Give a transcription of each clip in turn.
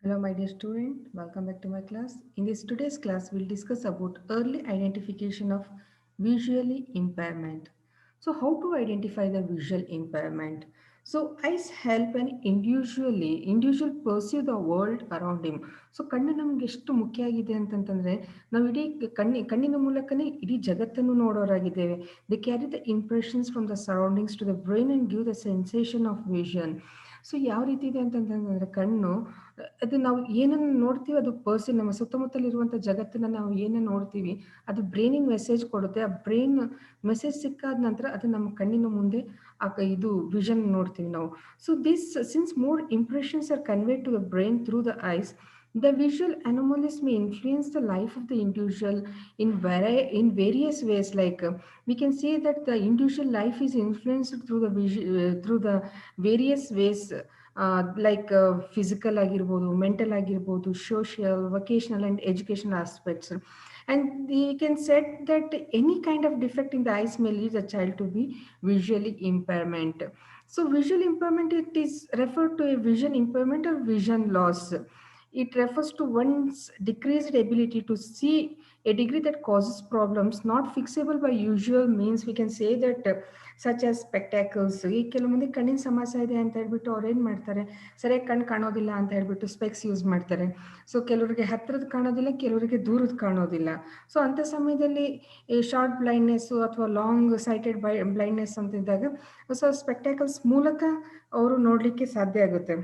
Hello, my dear student. Welcome back to my class. In this today's class, we'll discuss about early identification of visually impairment. So, how to identify the visual impairment? So, eyes help individual perceive the world around him. So ಕಣ್ಣು ನಮ್ಗೆ ಎಷ್ಟು ಮುಖ್ಯ ಆಗಿದೆ ಅಂತಂತಂದ್ರೆ ನಾವು ಇಡೀ ಕಣ್ಣಿನ ಮೂಲಕನೇ ಇಡೀ ಜಗತ್ತನ್ನು ನೋಡೋರಾಗಿದ್ದೇವೆ. They carry the impressions from the surroundings to the brain and give the sensation of vision. So ಯಾವ ರೀತಿ ಇದೆ ಅಂತಂತಂದ್ರೆ ಕಣ್ಣು ಅದು ನಾವು ಏನನ್ನು ನೋಡ್ತೀವಿ ಅದು ಪರ್ಸನ್ ನಮ್ಮ ಸುತ್ತಮುತ್ತಲಿರುವಂಥ ಜಗತ್ತನ್ನ ನಾವು ಏನೇನು ನೋಡ್ತೀವಿ ಅದು ಬ್ರೈನಿಗೆ ಮೆಸೇಜ್ ಕೊಡುತ್ತೆ. ಆ ಬ್ರೈನ್ ಮೆಸೇಜ್ ಸಿಕ್ಕಾದ ನಂತರ ಅದು ನಮ್ಮ ಕಣ್ಣಿನ ಮುಂದೆ ಇದು ವಿಷನ್ ನೋಡ್ತೀವಿ ನಾವು. So this since more impressions are convey to the brain through the eyes, the visual anomalies may influence the life of the individual in various ways. Like we can say that the individual life is influenced through through the various ways, like physical ಆಗಿರ್ಬೋದು, mental ಆಗಿರ್ಬೋದು, social, vocational and educational aspects. And we can set that any kind of defect in the eyes may lead the child to be visually impairment. So visual impairment, it is referred to a vision impairment or vision loss. It refers to one's decreased ability to see a degree that causes problems not fixable by usual means. We can say that such as spectacles. ಈ ಕೆಲವೊಂದು ಕಣ್ಣಿನ ಸಮಸ್ಯೆ ಇದೆ ಅಂತ ಹೇಳ್ಬಿಟ್ಟು ಅವ್ರು ಏನು ಮಾಡ್ತಾರೆ, ಸರಿಯಾಗಿ ಕಣ್ಣು ಕಾಣೋದಿಲ್ಲ ಅಂತ ಹೇಳ್ಬಿಟ್ಟು ಸ್ಪೆಕ್ಸ್ ಯೂಸ್ ಮಾಡ್ತಾರೆ. ಸೊ ಕೆಲವರಿಗೆ ಹತ್ತಿರದ ಕಾಣೋದಿಲ್ಲ, ಕೆಲವರಿಗೆ ದೂರದ ಕಾಣೋದಿಲ್ಲ. ಸೊ ಅಂಥ ಸಮಯದಲ್ಲಿ ಈ ಶಾರ್ಟ್ ಬ್ಲೈಂಡ್ನೆಸ್ಸು ಅಥವಾ long sighted blindness ಅಂತಿದ್ದಾಗ so spectacles ಮೂಲಕ ಅವರು ನೋಡಲಿಕ್ಕೆ ಸಾಧ್ಯ ಆಗುತ್ತೆ.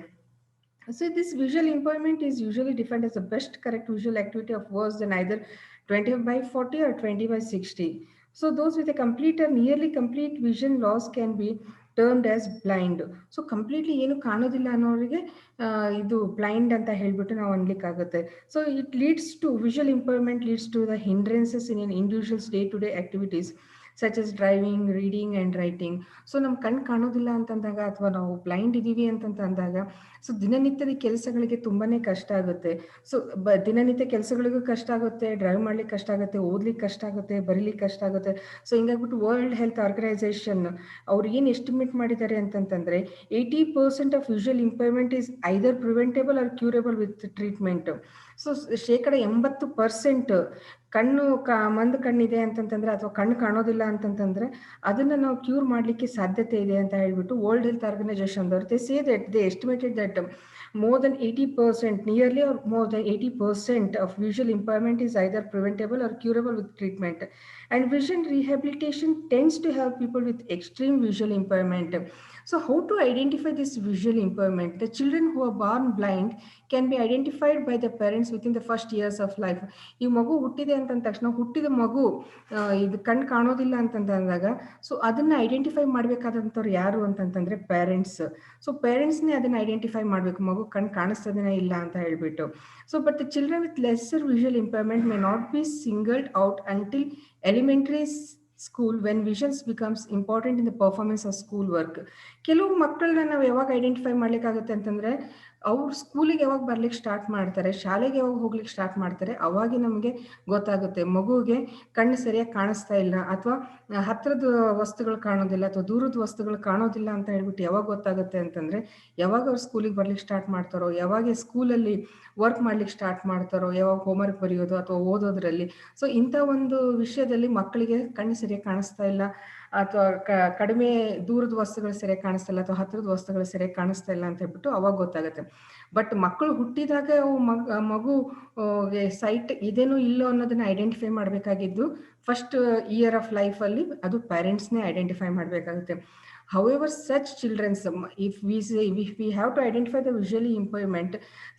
So this visual impairment is usually defined as the best correct visual activity of worse than either 20/40 or 20/60. So those with a complete or nearly complete vision loss can be termed as blind. So completely ಏನು ಕಾಣೋದಿಲ್ಲ ಅನ್ನೋರಿಗೆ ಇದು blind ಅಂತ ಹೇಳ್ಬಿಟ್ಟು ನಾವು ಅನ್ಲಿಕ್ಕಾಗುತ್ತೆ. So it leads to visual impairment leads to the hindrances in an individuals day to day activities such as driving, reading and writing. So ನಮ್ಮ ಕಣ್ಣು ಕಾಣೋದಿಲ್ಲ ಅಂತಂದಾಗ ಅಥವಾ ನಾವು ಬ್ಲೈಂಡ್ ಇದ್ದೀವಿ ಅಂತಂದಾಗ ಸೊ ದಿನನಿತ್ಯದ ಕೆಲಸಗಳಿಗೆ ತುಂಬಾ ಕಷ್ಟ ಆಗುತ್ತೆ. ಸೊ ದಿನನಿತ್ಯ ಕೆಲಸಗಳಿಗೂ ಕಷ್ಟ ಆಗುತ್ತೆ, ಡ್ರೈವ್ ಮಾಡ್ಲಿಕ್ಕೆ ಕಷ್ಟ ಆಗುತ್ತೆ, ಓದ್ಲಿಕ್ಕೆ ಕಷ್ಟ ಆಗುತ್ತೆ, ಬರೀಲಿಕ್ಕೆ ಕಷ್ಟ ಆಗುತ್ತೆ. ಸೊ ಹಿಂಗಾಗ್ಬಿಟ್ಟು ವರ್ಲ್ಡ್ ಹೆಲ್ತ್ ಆರ್ಗನೈಸೇಷನ್ ಅವ್ರು ಏನು ಎಸ್ಟಿಮೇಟ್ ಮಾಡಿದ್ದಾರೆ ಅಂತಂತಂದರೆ 80% of visual impairment is either preventable or curable with treatment. So 80% ಕಣ್ಣು ಮಂದು ಕಣ್ಣಿದೆ ಅಂತಂತಂದ್ರೆ ಅಥವಾ ಕಣ್ಣು ಕಾಣೋದಿಲ್ಲ ಅಂತಂತಂದ್ರೆ ಅದನ್ನ ನಾವು ಕ್ಯೂರ್ ಮಾಡಲಿಕ್ಕೆ ಸಾಧ್ಯತೆ ಇದೆ ಅಂತ ಹೇಳ್ಬಿಟ್ಟು ವರ್ಲ್ಡ್ ಹೆಲ್ತ್ ಆರ್ಗನೈಸೇಷನ್ ದವರು they say that they estimated that more than 80%, nearly or more than 80% of visual impairment is either preventable or curable with treatment. And vision rehabilitation tends to have people with extreme visual impairment. So how to identify this visual impairment? The children who are born blind can be identified by the parents within the first years of life. ಈ ಮಗು ಹುಟ್ಟಿದೆ ಅಂತಂದ ತಕ್ಷಣ ಹುಟ್ಟಿದ ಮಗು ಇದು ಕಣ್ಣು ಕಾಣೋದಿಲ್ಲ ಅಂತಂದಾಗ ಸೊ ಅದನ್ನ ಐಡೆಂಟಿಫೈ ಮಾಡ್ಬೇಕಾದಂಥವ್ರು ಯಾರು ಅಂತಂತಂದ್ರೆ ಪೇರೆಂಟ್ಸ್. ಸೊ ಪೇರೆಂಟ್ಸ್ನೇ ಅದನ್ನ ಐಡೆಂಟಿಫೈ ಮಾಡಬೇಕು, ಮಗು ಕಣ್ಣು ಕಾಣಿಸ್ತದೇನ ಇಲ್ಲ ಅಂತ ಹೇಳ್ಬಿಟ್ಟು. So but the children with lesser visual impairment may not be singled out until elementary school when visions becomes important in the performance of school work. ಕೆಲವು ಮಕ್ಕಳನ್ನ ನಾವು ಯಾವಾಗ ಐಡೆಂಟಿಫೈ ಮಾಡ್ಲಿಕ್ಕಾಗುತ್ತೆ ಅಂತಂದ್ರೆ ಅವ್ರು ಸ್ಕೂಲಿಗೆ ಯಾವಾಗ ಬರ್ಲಿಕ್ಕೆ ಸ್ಟಾರ್ಟ್ ಮಾಡ್ತಾರೆ, ಶಾಲೆಗೆ ಯಾವಾಗ ಹೋಗ್ಲಿಕ್ಕೆ ಸ್ಟಾರ್ಟ್ ಮಾಡ್ತಾರೆ, ಅವಾಗ ನಮಗೆ ಗೊತ್ತಾಗುತ್ತೆ ಮಗುವಿಗೆ ಕಣ್ಣು ಸರಿಯಾಗಿ ಕಾಣಿಸ್ತಾ ಇಲ್ಲ ಅಥವಾ ಹತ್ರದ ವಸ್ತುಗಳು ಕಾಣೋದಿಲ್ಲ ಅಥವಾ ದೂರದ ವಸ್ತುಗಳು ಕಾಣೋದಿಲ್ಲ ಅಂತ ಹೇಳ್ಬಿಟ್ಟು ಯಾವಾಗ ಗೊತ್ತಾಗುತ್ತೆ ಅಂತಂದ್ರೆ ಯಾವಾಗ ಅವ್ರು ಸ್ಕೂಲಿಗೆ ಬರ್ಲಿಕ್ಕೆ ಸ್ಟಾರ್ಟ್ ಮಾಡ್ತಾರೋ, ಯಾವಾಗ ಸ್ಕೂಲಲ್ಲಿ ವರ್ಕ್ ಮಾಡ್ಲಿಕ್ಕೆ ಸ್ಟಾರ್ಟ್ ಮಾಡ್ತಾರೋ, ಯಾವಾಗ ಹೋಮ್ವರ್ಕ್ ಬರೆಯೋದು ಅಥವಾ ಓದೋದ್ರಲ್ಲಿ. ಸೊ ಇಂಥ ಒಂದು ವಿಷಯದಲ್ಲಿ ಮಕ್ಕಳಿಗೆ ಕಣ್ಣು ಸರಿಯಾಗಿ ಕಾಣಿಸ್ತಾ ಇಲ್ಲ ಅಥವಾ ಕಡಿಮೆ ದೂರದ ವಸ್ತುಗಳು ಸರಿಯಾಗಿ ಕಾಣಿಸ್ತಾ ಇಲ್ಲ ಅಥವಾ ಹತ್ತಿರದ ವಸ್ತುಗಳು ಸರಿಯಾಗಿ ಕಾಣಿಸ್ತಾ ಇಲ್ಲ ಅಂತ ಹೇಳ್ಬಿಟ್ಟು ಅವಾಗ ಗೊತ್ತಾಗುತ್ತೆ. ಬಟ್ ಮಕ್ಕಳು ಹುಟ್ಟಿದಾಗ ಮಗು ಸೈಟ್ ಇದೇನೋ ಇಲ್ಲೋ ಅನ್ನೋದನ್ನ ಐಡೆಂಟಿಫೈ ಮಾಡಬೇಕಾಗಿದ್ದು ಫಸ್ಟ್ ಇಯರ್ ಆಫ್ ಲೈಫಲ್ಲಿ ಅದು ಪೇರೆಂಟ್ಸ್ನೇ ಐಡೆಂಟಿಫೈ ಮಾಡಬೇಕಾಗುತ್ತೆ. However, such children, if we have to identify the visually impairment,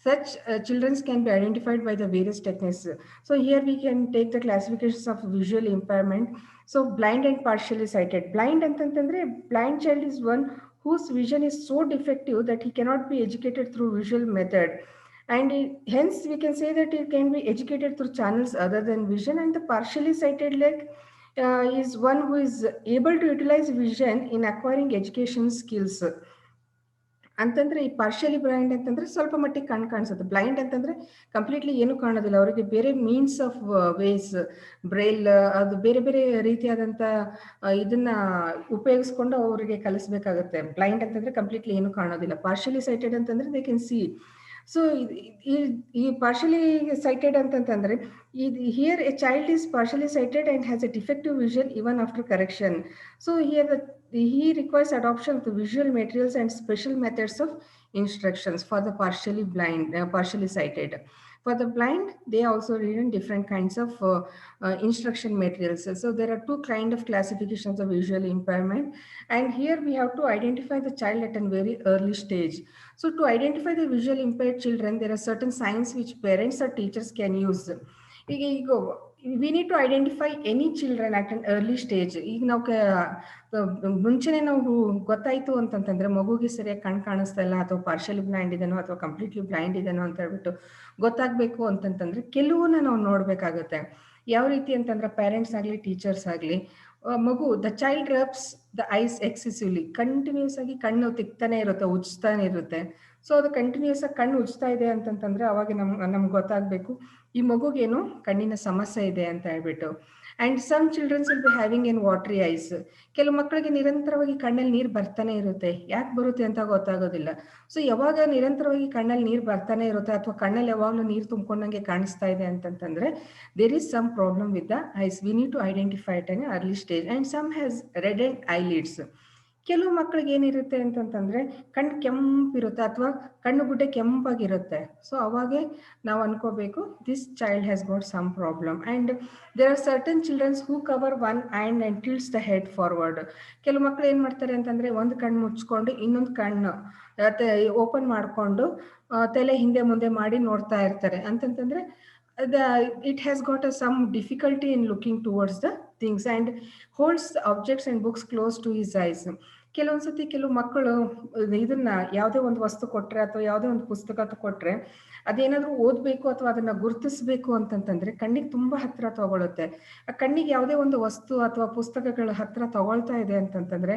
such children can be identified by the various techniques. So here we can take the classifications of visual impairment. So blind and partially sighted. Blind ಅಂತಂತಂದ್ರೆ blind child is one whose vision is so defective that he cannot be educated through visual method. And hence we can say that he can be educated through channels other than vision. And the partially sighted is one who is able to utilize vision in acquiring education skills. ಅಂತಂದ್ರೆ ಈ partially blind ಅಂತಂದ್ರೆ ಸ್ವಲ್ಪ ಮಟ್ಟಿಗೆ ಕಣ್ಣು ಕಾಣಿಸುತ್ತೆ. Blind ಅಂತಂದ್ರೆ completely ಏನು ಕಾಣೋದಿಲ್ಲ, ಅವರಿಗೆ ಬೇರೆ ಮೀನ್ಸ್ ಆಫ್ ವೇಸ್, ಬ್ರೈಲ್, ಅದು ಬೇರೆ ಬೇರೆ ರೀತಿಯಾದಂಥ ಇದನ್ನ ಉಪಯೋಗಿಸ್ಕೊಂಡು ಅವರಿಗೆ ಕಲಿಸ್ಬೇಕಾಗುತ್ತೆ. ಬ್ಲೈಂಡ್ ಅಂತಂದ್ರೆ ಕಂಪ್ಲೀಟ್ಲಿ ಏನು ಕಾಣೋದಿಲ್ಲ. ಪಾರ್ಷಿಯಲಿ ಸೈಟೆಡ್ ಅಂತಂದ್ರೆ ದೇ ಕ್ಯಾನ್ ಸಿ. ಸೊ ಈ ಪಾರ್ಷಲಿ ಸೈಟೆಡ್ ಅಂತಂತಂದ್ರೆ ಇದು here A child is partially sighted and has A defective vision even after correction. So here he requires adoption of the visual materials and special methods of instructions for the partially blind, partially sighted. For the blind, they also read in different kinds of instruction materials. So there are two kind of classifications of visual impairment, and here we have to identify the child at a very early stage. So to identify the visual impaired children, there are certain signs which parents or teachers can use. ಈಗ we need to identify any children at an early stage. ಈಗ ನಾವು ಮುಂಚೆನೆ ನಾವು ಗೊತ್ತಾಯ್ತು ಅಂತಂತಂದ್ರೆ ಮಗುಗೆ ಸರಿಯಾಗಿ ಕಣ್ ಕಾಣಿಸ್ತಾ ಇಲ್ಲ ಅಥವಾ ಪಾರ್ಷಲಿ ಬ್ಲೈಂಡ್ ಇದೆನೋ ಅಥವಾ ಕಂಪ್ಲೀಟ್ಲಿ ಬ್ಲೈಂಡ್ ಇದೆನೋ ಅಂತ ಹೇಳ್ಬಿಟ್ಟು ಗೊತ್ತಾಗಬೇಕು ಅಂತಂತಂದ್ರೆ ಕೆಲವನ್ನ ನಾವು ನೋಡಬೇಕಾಗುತ್ತೆ. ಯಾವ ರೀತಿ ಅಂತಂದ್ರೆ ಪೇರೆಂಟ್ಸ್ ಆಗಲಿ ಟೀಚರ್ಸ್ ಆಗಲಿ ಮಗು the child rubs the eyes excessively, continuous ಆಗಿ ಕಣ್ಣು ತಿಕ್ತಾನೆ ಇರುತ್ತೆ, ಉಜ್ತಾನೆ ಇರುತ್ತೆ. ಸೊ ಅದು ಕಂಟಿನ್ಯೂಸ್ ಆಗಿ ಕಣ್ಣು ಉಜ್ತಾ ಇದೆ ಅಂತಂತಂದ್ರೆ ಅವಾಗ ನಮ್ಗೆ ಗೊತ್ತಾಗಬೇಕು ಈ ಮಗುಗೇನು ಕಣ್ಣಿನ ಸಮಸ್ಯೆ ಇದೆ ಅಂತ ಹೇಳ್ಬಿಟ್ಟು. And some childrens will be having an watery eyes. ಕೆಲವು ಮಕ್ಕಳಿಗೆ ನಿರಂತರವಾಗಿ ಕಣ್ಣಲ್ಲಿ ನೀರು ಬರ್ತಾನೆ ಇರುತ್ತೆ, ಯಾಕೆ ಬರುತ್ತೆ ಅಂತ ಗೊತ್ತಾಗೋದಿಲ್ಲ. ಸೊ ಯಾವಾಗ ನಿರಂತರವಾಗಿ ಕಣ್ಣಲ್ಲಿ ನೀರು ಬರ್ತಾನೆ ಇರುತ್ತೆ ಅಥವಾ ಕಣ್ಣಲ್ಲಿ ಯಾವಾಗಲೂ ನೀರು ತುಂಬಿಕೊಂಡಂಗೆ ಕಾಣಿಸ್ತಾ ಇದೆ ಅಂತಂತಂದ್ರೆ there is some problem with the eyes. We need to identify it in early stage. And some has redded eyelids. ಕೆಲವು ಮಕ್ಕಳಿಗೆ ಏನಿರುತ್ತೆ ಅಂತಂತಂದ್ರೆ ಕಣ್ಣು ಕೆಂಪಿರುತ್ತೆ ಅಥವಾ ಕಣ್ಣು ಗುಡ್ಡೆ ಕೆಂಪಾಗಿರುತ್ತೆ. ಸೊ ಅವಾಗೆ ನಾವು ಅನ್ಕೋಬೇಕು this child has got some problem. And there are certain childrens who cover one hand and tilts the head forward. ಕೆಲವು ಮಕ್ಕಳು ಏನ್ ಮಾಡ್ತಾರೆ ಅಂತಂದ್ರೆ ಒಂದು ಕಣ್ಣು ಮುಚ್ಕೊಂಡು ಇನ್ನೊಂದು ಕಣ್ಣು ಓಪನ್ ಮಾಡಿಕೊಂಡು ತಲೆ ಹಿಂದೆ ಮುಂದೆ ಮಾಡಿ ನೋಡ್ತಾ ಇರ್ತಾರೆ. ಅಂತಂತಂದ್ರೆ it has got some difficulty in looking towards the things and holds objects and books close to his eyes. ಕೆಲವೊಂದ್ಸತಿ ಕೆಲವು ಮಕ್ಕಳು ಇದನ್ನ ಯಾವುದೇ ಒಂದು ವಸ್ತು ಕೊಟ್ರೆ ಅಥವಾ ಯಾವುದೇ ಒಂದು ಪುಸ್ತಕ ಕೊಟ್ರೆ ಅದೇನಾದ್ರೂ ಓದ್ಬೇಕು ಅಥವಾ ಅದನ್ನ ಗುರುತಿಸ್ಬೇಕು ಅಂತಂತಂದ್ರೆ ಕಣ್ಣಿಗೆ ತುಂಬಾ ಹತ್ರ ತಗೊಳುತ್ತೆ. ಆ ಕಣ್ಣಿಗೆ ಯಾವುದೇ ಒಂದು ವಸ್ತು ಅಥವಾ ಪುಸ್ತಕಗಳ ಹತ್ರ ತಗೊಳ್ತಾ ಇದೆ ಅಂತಂತಂದ್ರೆ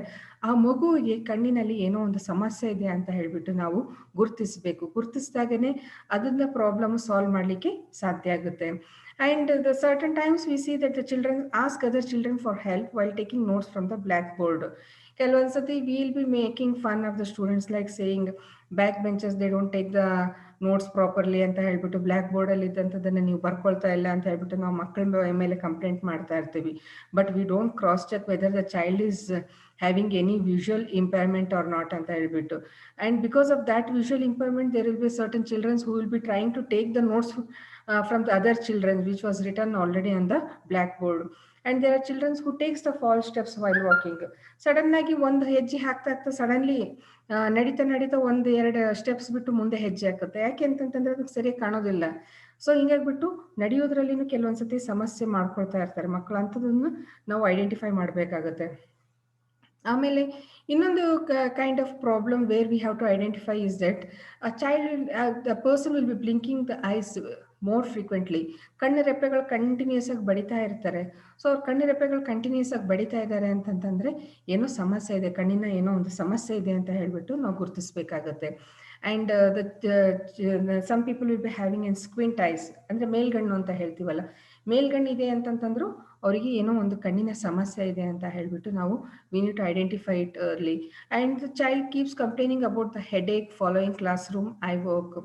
ಆ ಮಗುವಿಗೆ ಕಣ್ಣಿನಲ್ಲಿ ಏನೋ ಒಂದು ಸಮಸ್ಯೆ ಇದೆ ಅಂತ ಹೇಳ್ಬಿಟ್ಟು ನಾವು ಗುರುತಿಸ್ಬೇಕು. ಗುರುತಿಸಿದಾಗನೇ ಅದನ್ನ ಪ್ರಾಬ್ಲಮ್ ಸಾಲ್ವ್ ಮಾಡ್ಲಿಕ್ಕೆ ಸಾಧ್ಯ ಆಗುತ್ತೆ. And the certain times we see that the children ask other children for help while taking notes from the blackboard. ಕೆಲವೊಂದ್ಸತಿ we will be making fun of the students like saying back benches they don't take the notes properly ಅಂತ ಹೇಳ್ಬಿಟ್ಟು black board ಅಲ್ಲಿ ಇದ್ದಂಥದ್ದನ್ನ ನೀವು ಬರ್ಕೊಳ್ತಾ ಇಲ್ಲ ಅಂತ ಹೇಳ್ಬಿಟ್ಟು ನಾವು ಮಕ್ಕಳ ಮೇಲೆ ಕಂಪ್ಲೇಂಟ್ ಮಾಡ್ತಾ ಇರ್ತೀವಿ. But we don't cross check whether the child is having any visual impairment or not ಅಂತ ಹೇಳ್ಬಿಟ್ಟು. And because of that visual impairment there will be certain children who will be trying to take the notes from the other children which was written already on the blackboard. And there are children who takes the false steps while walking. Sudden ಆಗಿ ಒಂದು ಹೆಜ್ಜೆ ಹಾಕ್ತಾ suddenly ನಡೀತಾ ಒಂದು ಎರಡು steps ಬಿಟ್ಟು ಮುಂದೆ ಹೆಜ್ಜೆ ಹಾಕುತ್ತೆ. ಯಾಕೆ ಅಂತಂತಂದ್ರೆ ಅದಕ್ಕೆ ಸರಿಯಾಗಿ ಕಾಣೋದಿಲ್ಲ. ಸೊ ಹಿಂಗಾಗ್ಬಿಟ್ಟು ನಡೆಯೋದ್ರಲ್ಲಿನೂ ಕೆಲವೊಂದ್ಸತಿ ಸಮಸ್ಯೆ ಮಾಡ್ಕೊಳ್ತಾ ಇರ್ತಾರೆ ಮಕ್ಕಳು. ಅಂಥದನ್ನು ನಾವು ಐಡೆಂಟಿಫೈ ಮಾಡಬೇಕಾಗುತ್ತೆ. ಆಮೇಲೆ ಇನ್ನೊಂದು kind of problem where we have to identify is that a child the person will be blinking the eyes more frequently. ಕಣ್ಣು ರೆಪ್ಪೆಗಳು ಕಂಟಿನ್ಯೂಸ್ ಆಗಿ ಬಡಿತಾ ಇರ್ತಾರೆ. ಸೊ ಅವ್ರ ಕಣ್ಣು ರೆಪ್ಪೆಗಳು ಕಂಟಿನ್ಯೂಸ್ ಆಗಿ ಬಡಿತಾ ಇದ್ದಾರೆ ಅಂತಂತಂದ್ರೆ ಏನೋ ಸಮಸ್ಯೆ ಇದೆ, ಕಣ್ಣಿನ ಏನೋ ಒಂದು ಸಮಸ್ಯೆ ಇದೆ ಅಂತ ಹೇಳ್ಬಿಟ್ಟು ನಾವು ಗುರುತಿಸ್ಬೇಕಾಗತ್ತೆ. And some people will be having an squint eyes, ಅಂದ್ರೆ ಮೇಲ್ಗಣ್ಣು ಅಂತ ಹೇಳ್ತೀವಲ್ಲ, ಮೇಲ್ಗಣ್ಣು ಇದೆ ಅಂತಂತಂದ್ರು ಅವರಿಗೆ ಏನೋ ಒಂದು ಕಣ್ಣಿನ ಸಮಸ್ಯೆ ಇದೆ ಅಂತ ಹೇಳ್ಬಿಟ್ಟು ನಾವು we need to identify it early. And the child keeps complaining about the headache following classroom eye work.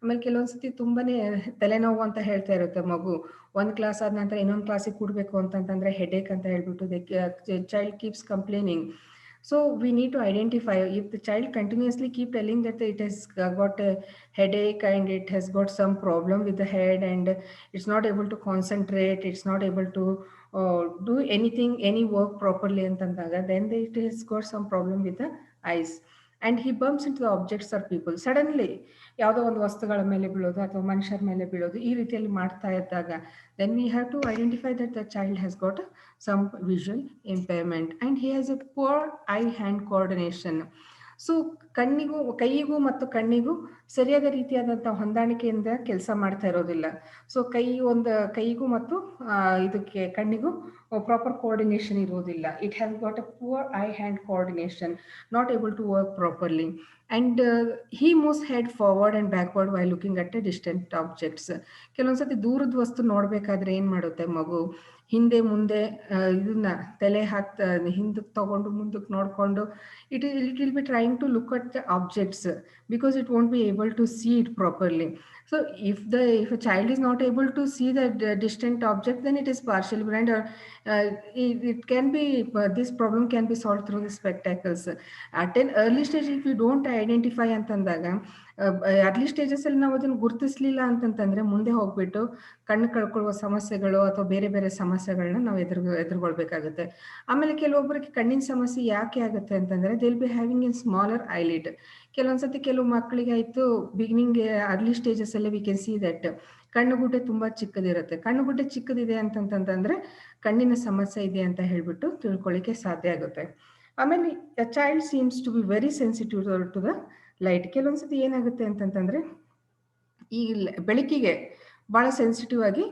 ಆಮೇಲೆ ಕೆಲವೊಂದ್ಸತಿ ತುಂಬಾನೇ ತಲೆನೋವು ಅಂತ ಹೇಳ್ತಾ ಇರುತ್ತೆ ಮಗು. ಒಂದು ಕ್ಲಾಸ್ ಆದ ನಂತರ ಇನ್ನೊಂದು ಕ್ಲಾಸಿಗೆ ಕೂಡ್ಬೇಕು ಅಂತಂತಂದ್ರೆ ಹೆಡೇಕ್ ಅಂತ ಹೇಳ್ಬಿಟ್ಟು child keeps complaining. So we need to identify if the child continuously keep telling that it has got a headache and it has got some problem with the head and it's not able to concentrate, it's not able to do anything, any work properly antandaga, then it has got some problem with the eyes. And he bumps into the objects or people. Suddenly ಯಾವುದೋ ಒಂದು ವಸ್ತುಗಳ ಮೇಲೆ ಬೀಳೋದು ಅಥವಾ ಮನುಷ್ಯರ ಮೇಲೆ ಬೀಳೋದು ಈ ರೀತಿಯಲ್ಲಿ ಮಾಡ್ತಾ ಇದ್ದಾಗ then we have to identify that the child has got some visual impairment and he has a poor eye-hand coordination. So ಕೈಯಿಗೂ ಮತ್ತು ಕಣ್ಣಿಗೂ ಸರಿಯಾದ ರೀತಿಯಾದಂಥ ಹೊಂದಾಣಿಕೆಯಿಂದ ಕೆಲಸ ಮಾಡ್ತಾ ಇರೋದಿಲ್ಲ. ಸೊ ಕೈಗೂ ಮತ್ತು ಇದಕ್ಕೆ ಕಣ್ಣಿಗೂ ಪ್ರಾಪರ್ ಕೋಆರ್ಡಿನೇಷನ್ ಇರೋದಿಲ್ಲ. It has got a poor eye hand coordination, not able to work properly. And he moves head forward and backward while looking at a distant objects. ಕೆಲವೊಂದ್ಸತಿ ದೂರದ ವಸ್ತು ನೋಡ್ಬೇಕಾದ್ರೆ ಏನ್ ಮಾಡುತ್ತೆ ಮಗು, ಹಿಂದೆ ಮುಂದೆ ಇದನ್ನ ತಲೆ ಹಾಕ್ತಾ ಹಿಂದಕ್ಕೆ ತಗೊಂಡು ಮುಂದಕ್ಕೆ ನೋಡಿಕೊಂಡು it will be trying to look at the objects because it won't be able to see it properly. So if a child is not able to see the distant object, then it is partially blind, or it can be this problem can be solved through the spectacles. At an early stage, if you don't identify ಅಂತಂದಾಗ early ಸ್ಟೇಜಸಲ್ಲಿ ನಾವು ಅದನ್ನು ಗುರುತಿಸ್ಲಿಲ್ಲ ಅಂತಂತಂದರೆ ಮುಂದೆ ಹೋಗ್ಬಿಟ್ಟು ಕಣ್ಣು ಕಳ್ಕೊಳ್ಳುವ ಸಮಸ್ಯೆಗಳು ಅಥವಾ ಬೇರೆ ಬೇರೆ ಸಮಸ್ಯೆಗಳನ್ನ ನಾವು ಎದುರುಗೊಳ್ಬೇಕಾಗುತ್ತೆ. ಆಮೇಲೆ ಕೆಲವೊಬ್ಬರಿಗೆ ಕಣ್ಣಿನ ಸಮಸ್ಯೆ ಯಾಕೆ ಆಗುತ್ತೆ ಅಂತಂದರೆ they will be having in smaller eyelid. ಕೆಲವೊಂದ್ಸತಿ ಕೆಲವು ಮಕ್ಕಳಿಗೆ ಆಯಿತು ಬಿಗಿನಿಂಗ್ ಅರ್ಲಿ ಸ್ಟೇಜಸಲ್ಲಿ ವಿ ಕ್ಯಾನ್ ಸಿ ದಟ್ ಕಣ್ಣುಗುಡ್ಡೆ ತುಂಬ ಚಿಕ್ಕದಿರುತ್ತೆ. ಕಣ್ಣುಗುಡ್ಡೆ ಚಿಕ್ಕದಿದೆ ಅಂತಂತಂದರೆ ಕಣ್ಣಿನ ಸಮಸ್ಯೆ ಇದೆ ಅಂತ ಹೇಳ್ಬಿಟ್ಟು ತಿಳ್ಕೊಳ್ಳಿಕ್ಕೆ ಸಾಧ್ಯ ಆಗುತ್ತೆ. ಆಮೇಲೆ a child seems to be very sensitive to the light. ಕೆಲವೊಂದ್ಸತಿ ಏನಾಗುತ್ತೆ ಅಂತಂತಂದರೆ ಈ ಬೆಳಕಿಗೆ ಭಾಳ ಸೆನ್ಸಿಟಿವ್ ಆಗಿ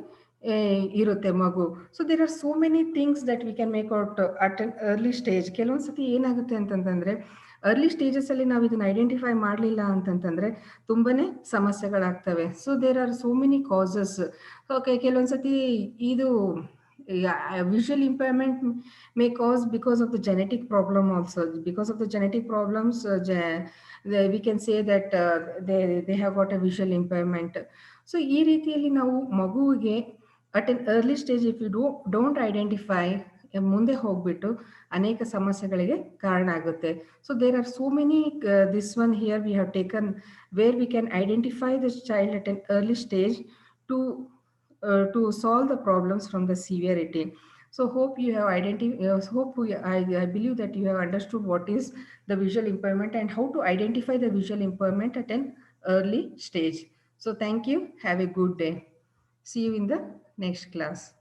ಇರುತ್ತೆ ಮಗು. So there are so many things that we can make out at an early stage. ಕೆಲವೊಂದ್ಸತಿ ಏನಾಗುತ್ತೆ ಅಂತಂತಂದರೆ ಅರ್ಲಿ ಸ್ಟೇಜಸಲ್ಲಿ ನಾವು ಇದನ್ನು ಐಡೆಂಟಿಫೈ ಮಾಡಲಿಲ್ಲ ಅಂತಂತಂದರೆ ತುಂಬಾ ಸಮಸ್ಯೆಗಳಾಗ್ತವೆ. So there are so many causes. Okay, ಕೆಲವೊಂದ್ಸತಿ ಇದು visual impairment may cause because of the genetic problem also. Because of the genetic problems, we can say that they have got a visual impairment. So ಈ ರೀತಿಯಲ್ಲಿ ನಾವು ಮಗುವಿಗೆ at an early stage if you don't identify ಮುಂದೆ ಹೋಗ್ಬಿಟ್ಟು ಅನೇಕ ಸಮಸ್ಯೆಗಳಿಗೆ ಕಾರಣ ಆಗುತ್ತೆ. So there are so many this one here we have taken where we can identify this child at an early stage to solve the problems from the severity. So hope you have I believe that you have understood what is the visual impairment and how to identify the visual impairment at an early stage. So thank you. Have a good day. See you in the next class.